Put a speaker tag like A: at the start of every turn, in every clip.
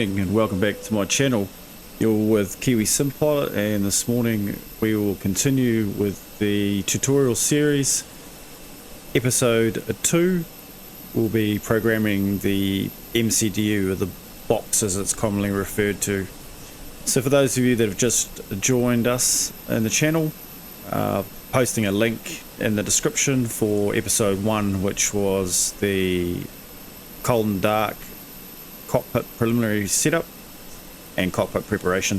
A: morning and welcome back to my channel. You're with Kiwi Sim Pilot, and this morning we will continue with the tutorial series. Episode 2 will be programming the MCDU, or the box as it's commonly referred to. So for those of you that have just joined us in the channel, posting a link in the description for episode 1, which was the cold and dark cockpit preliminary setup and cockpit preparation.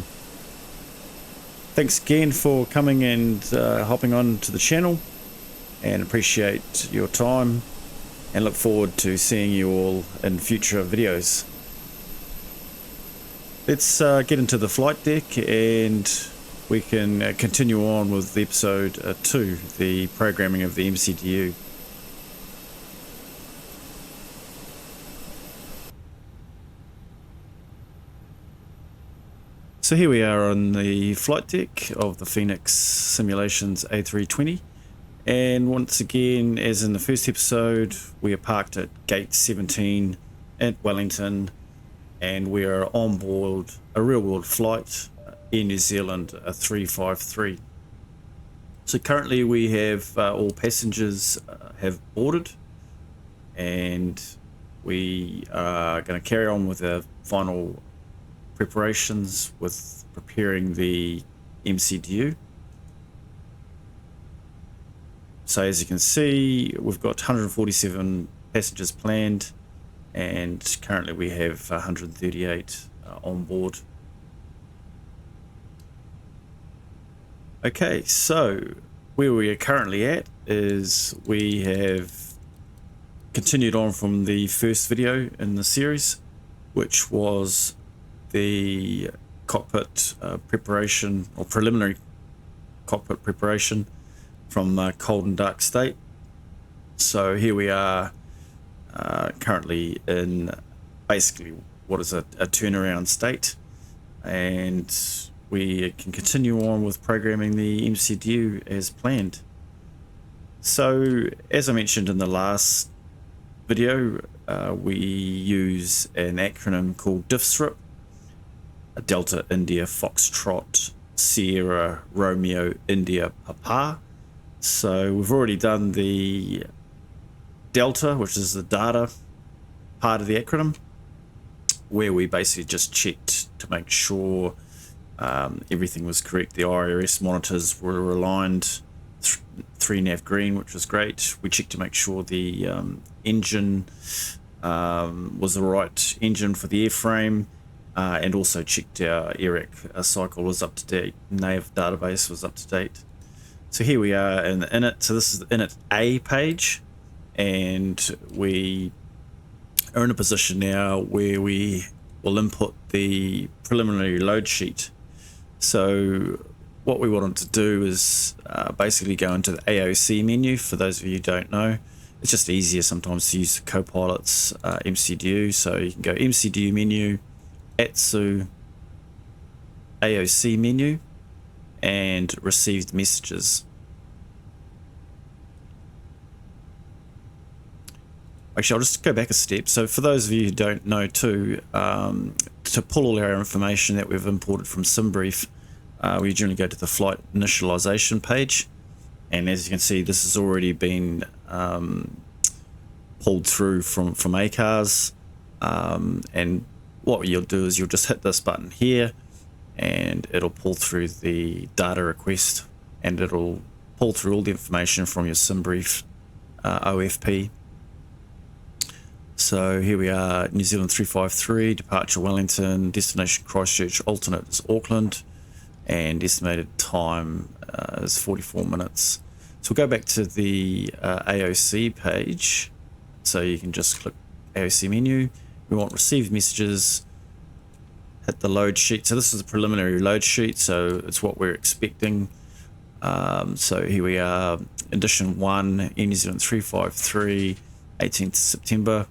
A: Thanks again for coming and hopping on to the channel, and appreciate your time and look forward to seeing you all in future videos. Let's get into the flight deck and we can continue on with episode 2, the programming of the MCDU. So here we are on the flight deck of the Fenix Simulations A320, and once again, as in the first episode, we are parked at gate 17 at Wellington, and we are on board a real-world flight in New Zealand, a 353. So currently we have all passengers have boarded, and we are going to carry on with our final preparations with preparing the MCDU. So as you can see, we've got 147 passengers planned, and currently we have 138 on board. Okay, so where we are currently at is we have continued on from the first video in the series, which was the cockpit preparation, or preliminary cockpit preparation from cold and dark state. So here we are currently in basically what is a turnaround state, and we can continue on with programming the MCDU as planned. So as I mentioned in the last video, we use an acronym called DIFSRIP, Delta India Foxtrot Sierra Romeo India Papa. So we've already done the Delta, which is the data part of the acronym, where we basically just checked to make sure everything was correct. The IRS monitors were aligned 3 nav green, which was great. We checked to make sure the engine was the right engine for the airframe, and also checked our AIRAC cycle was up to date, nav database was up to date. So here we are in the init. So this is the init A page, and we are in a position now where we will input the preliminary load sheet. So what we wanted to do is basically go into the AOC menu. For those of you who don't know, it's just easier sometimes to use the Copilot's MCDU. So you can go MCDU menu, ATSU, AOC menu, and received messages. Actually, I'll just go back a step. So for those of you who don't know too, to pull all our information that we've imported from SimBrief, we generally go to the flight initialization page, and as you can see, this has already been pulled through from ACARS, and what you'll do is you'll just hit this button here, and it'll pull through the data request, and it'll pull through all the information from your SimBrief OFP. So here we are, New Zealand 353, departure Wellington, destination Christchurch, alternate is Auckland, and estimated time is 44 minutes. So we'll go back to the AOC page. So you can just click AOC menu. We want received messages, hit the load sheet. So this is a preliminary load sheet, so it's what we're expecting. So here we are, edition 1, New Zealand 353, 18th September.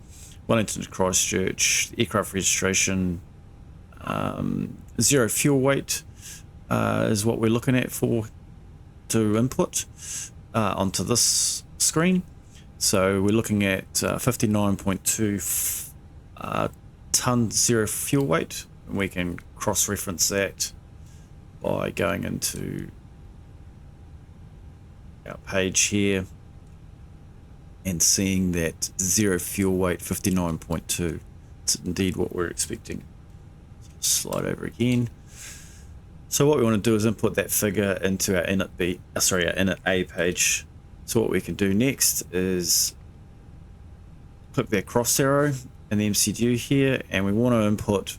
A: Wellington to Christchurch, aircraft registration, 0 fuel weight is what we're looking at to input onto this screen. So we're looking at 59.2 ton zero fuel weight, and we can cross-reference that by going into our page here and seeing that zero fuel weight 59.2. It's indeed what we're expecting. Slide over again. So what we want to do is input that figure into our init A page. So what we can do next is click that cross arrow in the MCDU here, and we want to input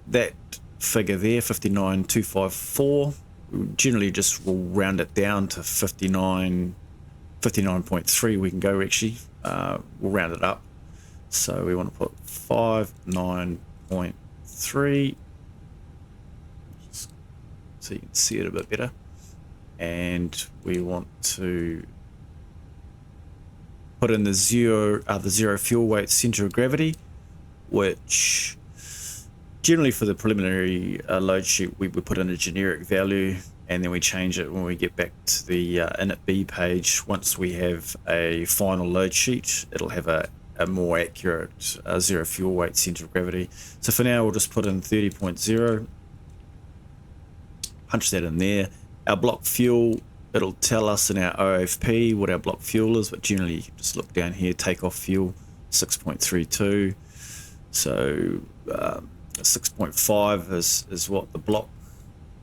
A: that figure there, 59,254. We generally just will round it down to 59.3. We can go actually, we'll round it up. So we want to put 59.3. So you can see it a bit better, and we want to put in the zero fuel weight center of gravity, which generally for the preliminary load sheet we would put in a generic value, and then we change it when we get back to the init B page. Once we have a final load sheet, it'll have a more accurate zero fuel weight center of gravity. So for now we'll just put in 30.0. Punch that in there. Our block fuel, it'll tell us in our OFP what our block fuel is, but generally you can just look down here, takeoff fuel 6.32. So 6.5 is what the block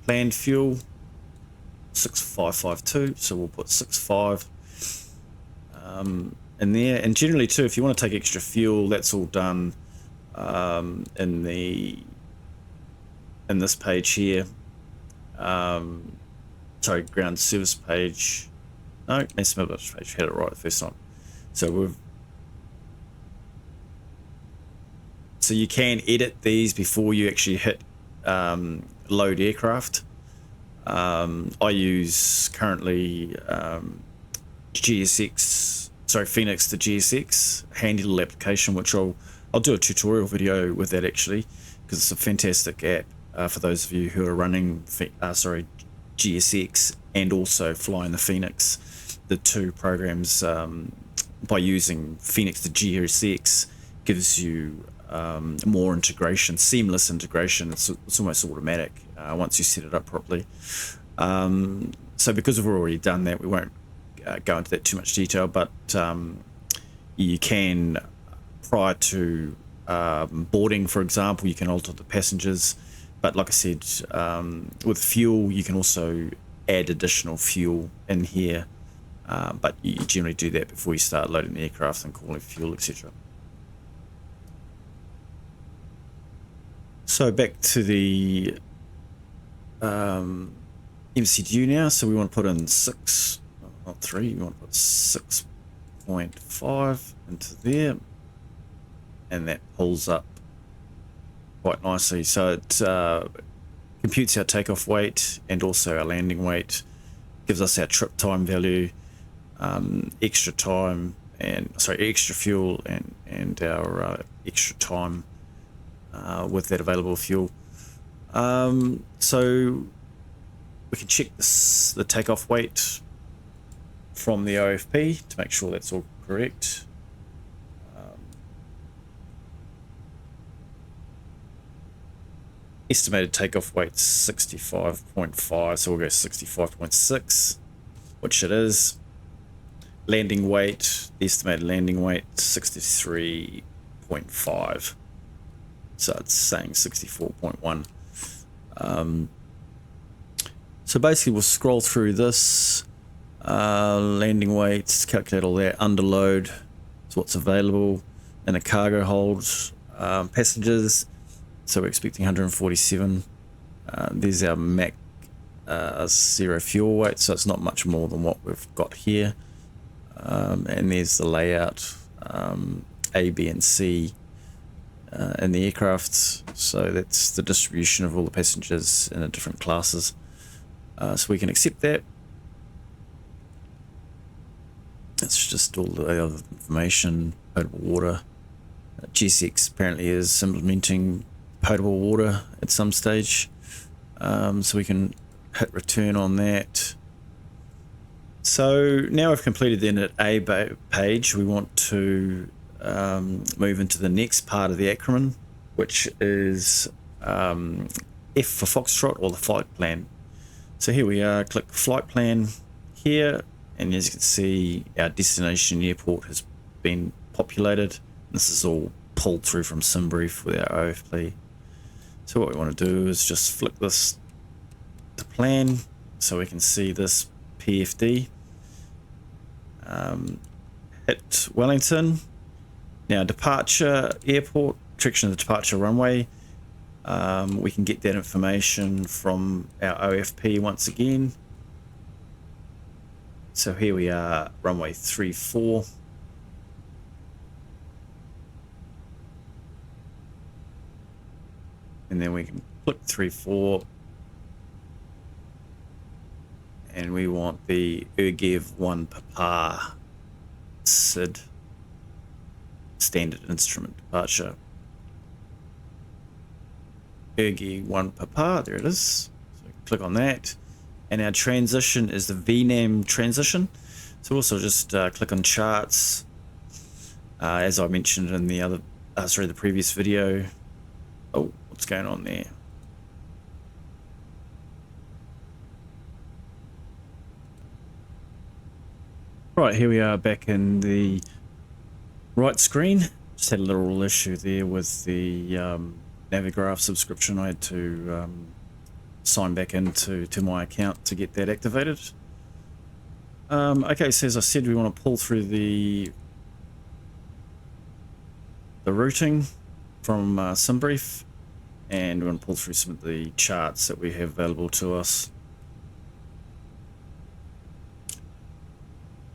A: planned fuel, 6552, so we'll put 65 in there. And generally too, if you want to take extra fuel, that's all done in this page here. Sorry, ground service page. No, mass mobility page. Had it right the first time. So you can edit these before you actually hit load aircraft. I use currently Fenix to GSX, handy little application, which I'll do a tutorial video with that actually, because it's a fantastic app. For those of you who are running GSX and also flying the Fenix, the two programs, by using Fenix to GSX gives you more integration, seamless integration. It's almost automatic once you set it up properly. So because we've already done that, we won't go into that too much detail, but you can, prior to boarding, for example, you can alter the passengers. But like I said, with fuel, you can also add additional fuel in here, but you generally do that before you start loading the aircraft and calling fuel, etc. So back to the MCDU now. So we want to put in 6, not 3, we want to put 6.5 into there, and that pulls up quite nicely. So it computes our takeoff weight and also our landing weight, gives us our trip time value, extra time, and extra fuel, and our extra time with that available fuel. So we can check the takeoff weight from the OFP to make sure that's all correct. Estimated takeoff weight 65.5, so we'll go 65.6, which it is. Landing weight, the estimated landing weight 63.5, so it's saying 64.1. So basically we'll scroll through this, landing weights, calculate all that, underload is what's available in a cargo hold, passengers. So we're expecting 147. There's our MAC zero fuel weight, so it's not much more than what we've got here. And there's the layout, A, B, and C in the aircraft. So that's the distribution of all the passengers in the different classes. So we can accept that. It's just all the other information, potable water. GSX apparently is implementing potable water at some stage, so we can hit return on that. So now we've completed the init A page, we want to move into the next part of the acronym, which is F for Foxtrot, or the flight plan. So here we are, click flight plan here, and as you can see, our destination airport has been populated. This is all pulled through from SimBrief with our OFP. So what we want to do is just flick this to plan so we can see this PFD. Hit Wellington. Now departure airport, direction of the departure runway. We can get that information from our OFP once again. So here we are, runway 34. And then we can click 34. And we want the UGEV-1 Papa SID, standard instrument departure. UGEV-1 Papa, there it is. So click on that. And our transition is the VNAM transition. So also just click on charts. As I mentioned in the other, the previous video. Oh, what's going on there? Right, here we are back in the right screen. Just had a little issue there with the Navigraph subscription. I had to sign back into my account to get that activated. Okay, so as I said, we want to pull through the routing from SimBrief, and we want to pull through some of the charts that we have available to us.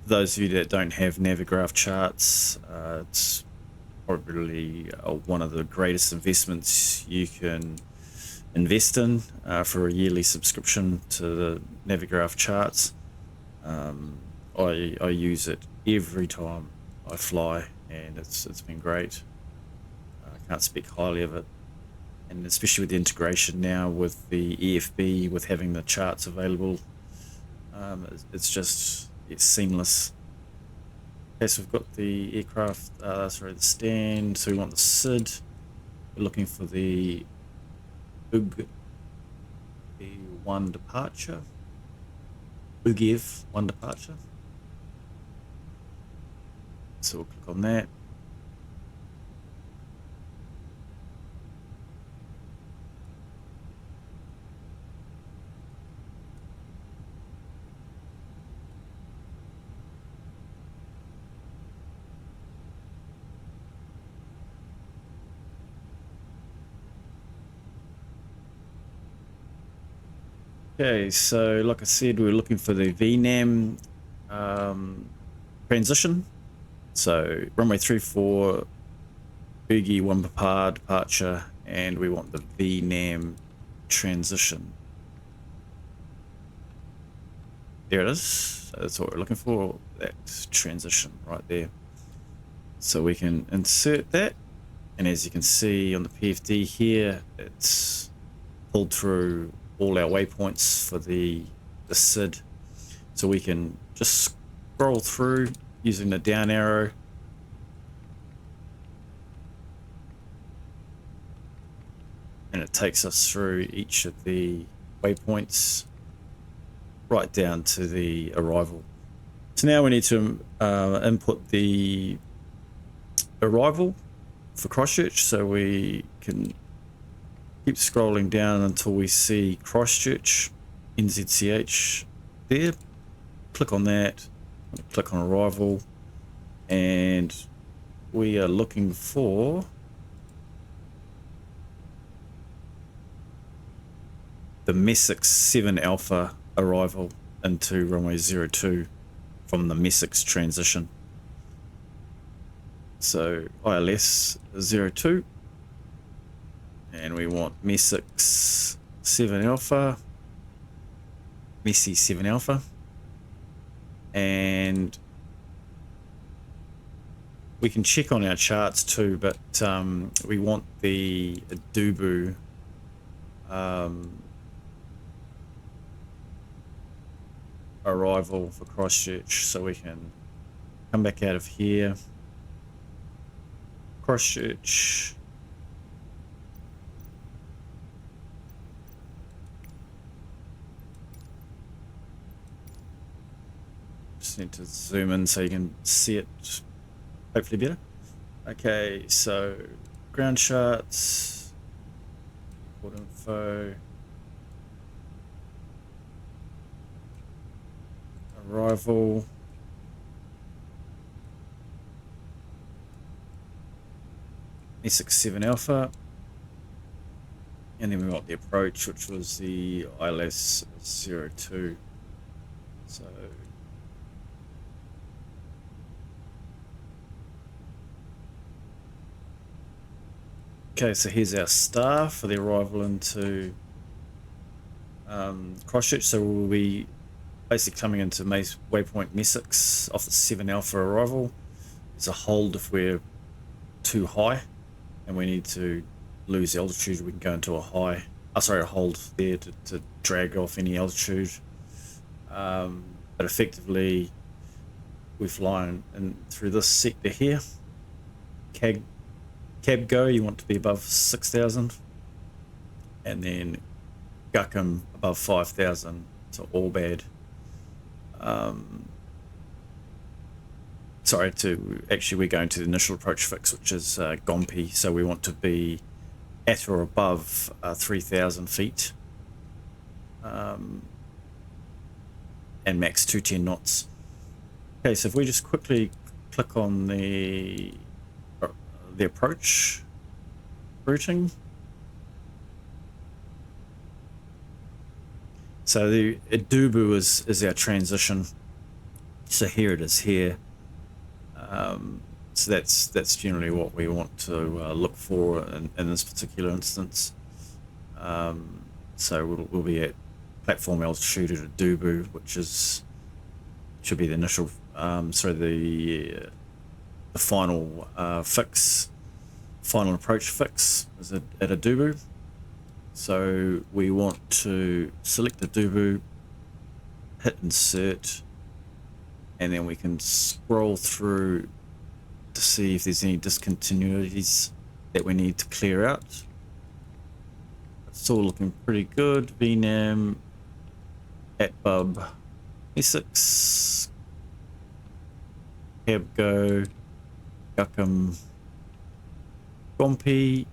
A: For those of you that don't have Navigraph charts, it's probably one of the greatest investments you can invest in for a yearly subscription to the Navigraph charts. I use it every time I fly, and it's been great. I can't speak highly of it, and especially with the integration now with the EFB, with having the charts available, it's seamless. Okay, so we've got the aircraft, the stand. So we want the SID. We're looking for the UGEV-1 departure. UGEV-1 departure. So we'll click on that. Okay, so like I said, we're looking for the VNAM transition. So runway 34, UGEV-1 Papa departure, and we want the VNAM transition. There it is. So that's what we're looking for, that transition right there. So we can insert that, and as you can see on the PFD here, it's pulled through all our waypoints for the SID. So we can just scroll through using the down arrow. And it takes us through each of the waypoints right down to the arrival. So now we need to input the arrival for Christchurch, so we can keep scrolling down until we see Christchurch, NZCH there. Click on that, click on arrival, and we are looking for the Messick 7 Alpha arrival into runway 02 from the Messick's transition. So ILS 02. And we want Messick's 7 Alpha, Messi 7 Alpha, and we can check on our charts too, but we want the Adubu arrival for Christchurch, so we can come back out of here, Christchurch, just need to zoom in so you can see it hopefully better. Okay, so ground charts, port info, arrival, E67 Alpha, and then we got the approach, which was the ILS 02. So okay, so here's our star for the arrival into Christchurch. So we'll be basically coming into waypoint M6 off the 7 Alpha arrival. There's a hold if we're too high and we need to lose altitude, we can go into a high, a hold there to drag off any altitude. But effectively we're flying in through this sector here. Cab go, you want to be above 6,000, and then Guckham above 5,000, so all bad. We're going to the initial approach fix, which is Gompy, so we want to be at or above 3,000 feet, and max 210 knots. Okay, so if we just quickly click on the approach routing. So the Adubu is our transition. So here it is here. So that's generally what we want to look for in this particular instance. So we'll be at platform altitude at Adubu, which should be the initial, the final final approach fix is at Adubu. So we want to select Adubu, hit insert, and then we can scroll through to see if there's any discontinuities that we need to clear out. It's all looking pretty good. VNAM, atbub, E6, cab go, Guckham, Gompy.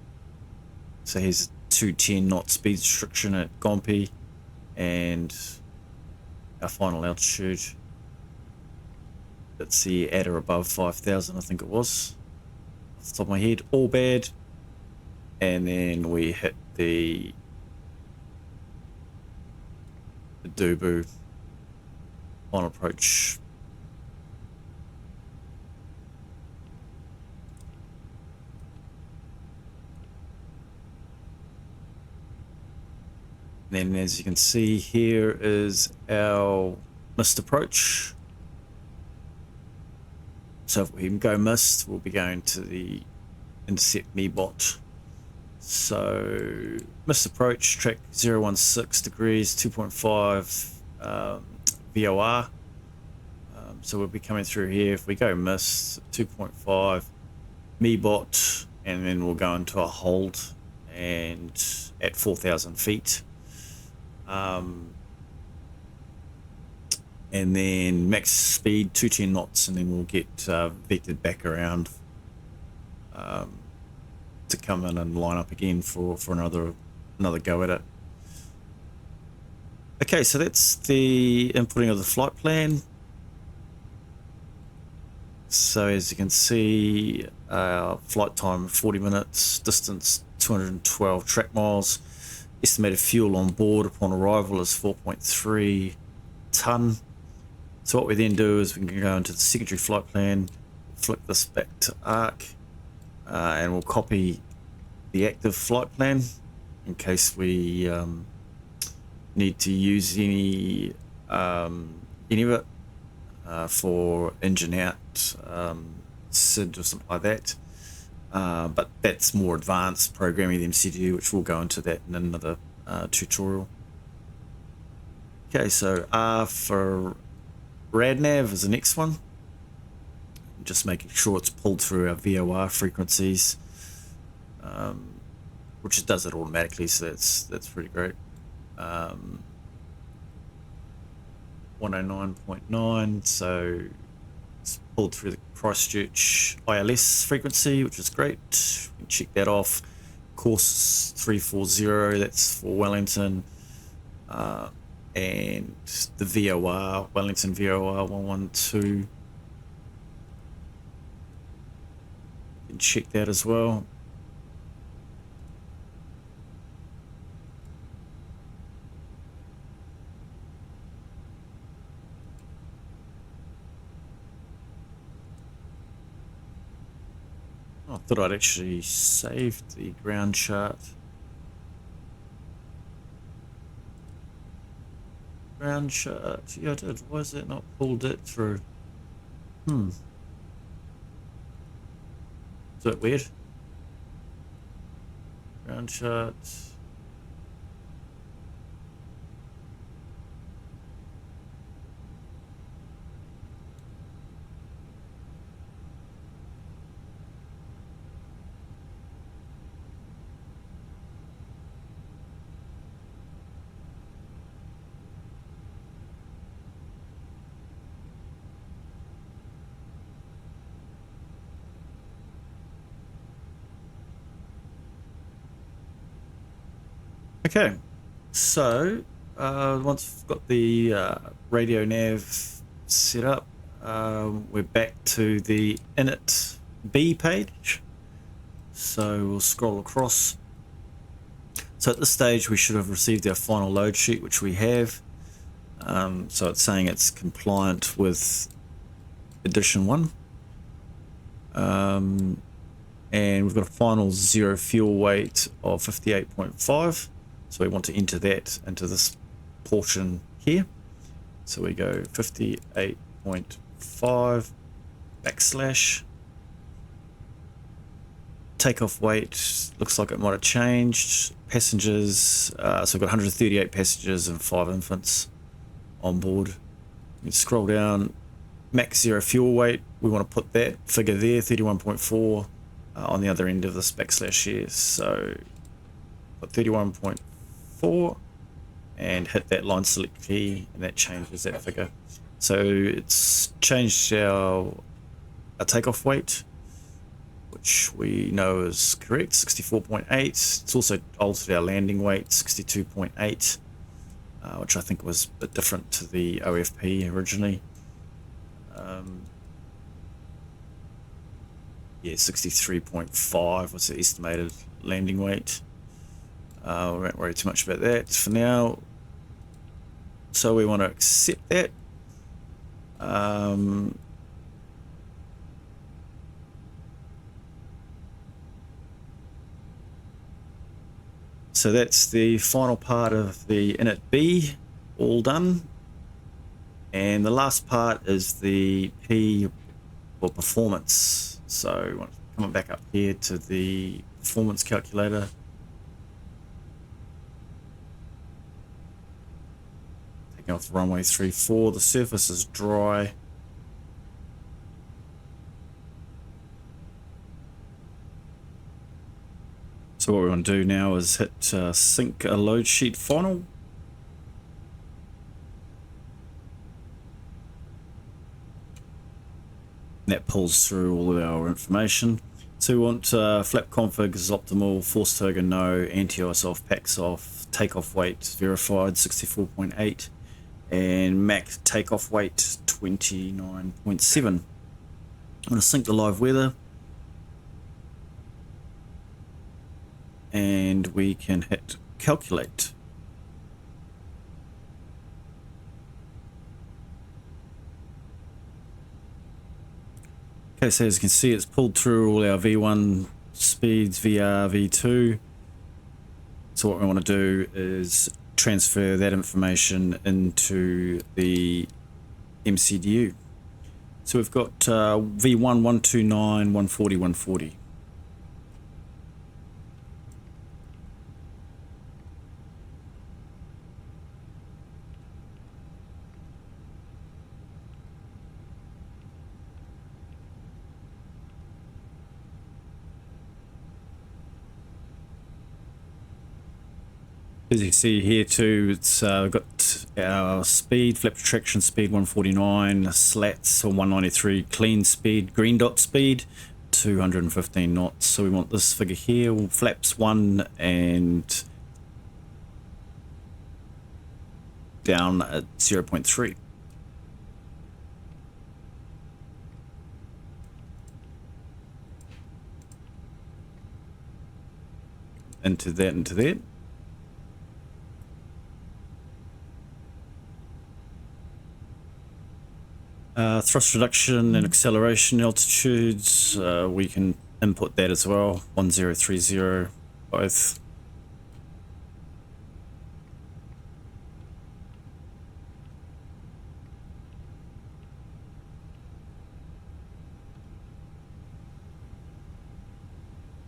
A: So here's 210 knot speed restriction at Gompy, and our final altitude. Let's see, at or above 5,000, I think it was, off the top of my head. All bad, and then we hit the Adubu final approach. Then, as you can see, here is our missed approach. So if we can go missed, we'll be going to the intercept me bot. So missed approach, track 016 degrees, 2.5 VOR. So we'll be coming through here. If we go missed, 2.5 me bot, and then we'll go into a hold and at 4,000 feet. And then max speed 210 knots, and then we'll get vectored back around to come in and line up again for another go at it. Okay, so that's the inputting of the flight plan. So as you can see, flight time 40 minutes, distance 212 track miles. Estimated fuel on board upon arrival is 4.3 tonne. So what we then do is we can go into the secondary flight plan, flick this back to ARC, and we'll copy the active flight plan in case we need to use any of it for engine out, SID or something like that. But that's more advanced programming the MCDU, which we'll go into that in another tutorial. Okay, so R for RadNav is the next one. Just making sure it's pulled through our VOR frequencies, which it does it automatically, so that's pretty great. 109.9, so it's pulled through the Christchurch ILS frequency, which is great. We can check that off. Course 340, that's for Wellington, and the VOR, Wellington VOR 112. You can check that as well. I thought I'd actually saved the ground chart. Ground chart, yeah I did. Why is that not pulled it through? Is that weird? Ground chart. Okay, so once we've got the radio nav set up, we're back to the init B page. So we'll scroll across. So at this stage we should have received our final load sheet, which we have. So it's saying it's compliant with edition 1. And we've got a final zero fuel weight of 58.5. So we want to enter that into this portion here. So we go 58.5 backslash. Takeoff weight looks like it might have changed. Passengers, so we've got 138 passengers and 5 infants on board. You scroll down, max zero fuel weight. We want to put that figure there, 31.4, on the other end of this backslash here. So put 31.4 and hit that line select key, and that changes that figure. So it's changed our takeoff weight, which we know is correct, 64.8. It's also altered our landing weight, 62.8, which I think was a bit different to the OFP originally. Yeah, 63.5 was the estimated landing weight. We won't worry too much about that for now. So we want to accept that. So that's the final part of the init B, all done. And the last part is the P for performance. So coming back up here to the performance calculator. Taking off the runway 34, the surface is dry. So what we want to do now is hit sync a load sheet final. That pulls through all of our information. So we want flap config is optimal, force TOGA no, anti-ice off, packs off, takeoff weight verified 64.8, and max takeoff weight 29.7. I'm going to sync the live weather. And we can hit calculate. Okay, so as you can see, it's pulled through all our V1 speeds, VR, V2. So what we want to do is transfer that information into the MCDU. So we've got V1 129, 140, 140. As you see here too, it's got Our speed, flap traction speed 149, slats or 193, clean speed, green dot speed 215 knots. So we want this figure here, flaps 1 and down at 0.3. Into that. Thrust reduction and acceleration altitudes, we can input that as well, 1030 both.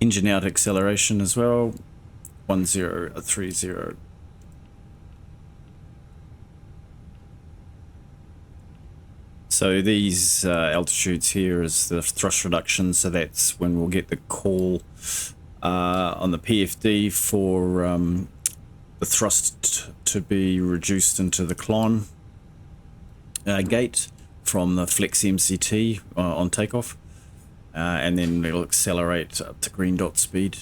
A: Engine out acceleration as well, 1030. So these altitudes here is the thrust reduction, so that's when we'll get the call on the PFD for the thrust to be reduced into the climb gate from the flex MCT on takeoff, and then it'll accelerate up to green dot speed.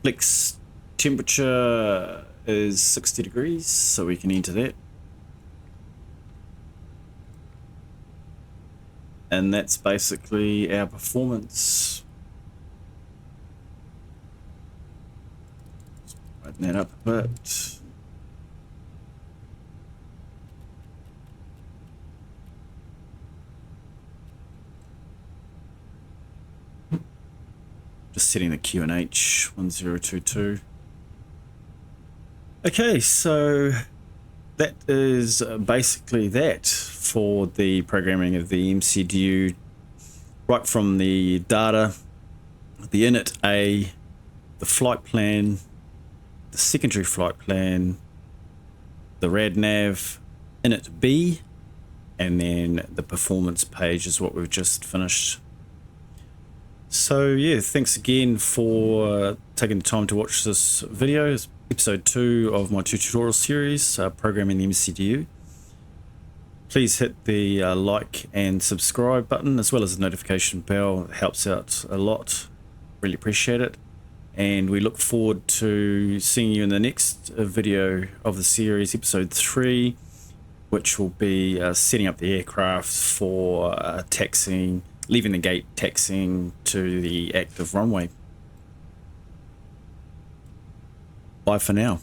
A: Flex temperature is 60 degrees, so we can enter that. And that's basically our performance. Brighten that up a bit. Just setting the QNH 1022. Okay, so that is basically that for the programming of the MCDU, right from the data, the init A, the flight plan, the secondary flight plan, the RadNav, init B, and then the performance page is what we've just finished. So yeah, thanks again for taking the time to watch this video. It's episode 2 of my tutorial series, programming the MCDU. Please hit the like and subscribe button, as well as the notification bell. It helps out a lot. Really appreciate it. And we look forward to seeing you in the next video of the series, episode 3, which will be setting up the aircraft for taxiing, leaving the gate, taxiing to the active runway. Bye for now.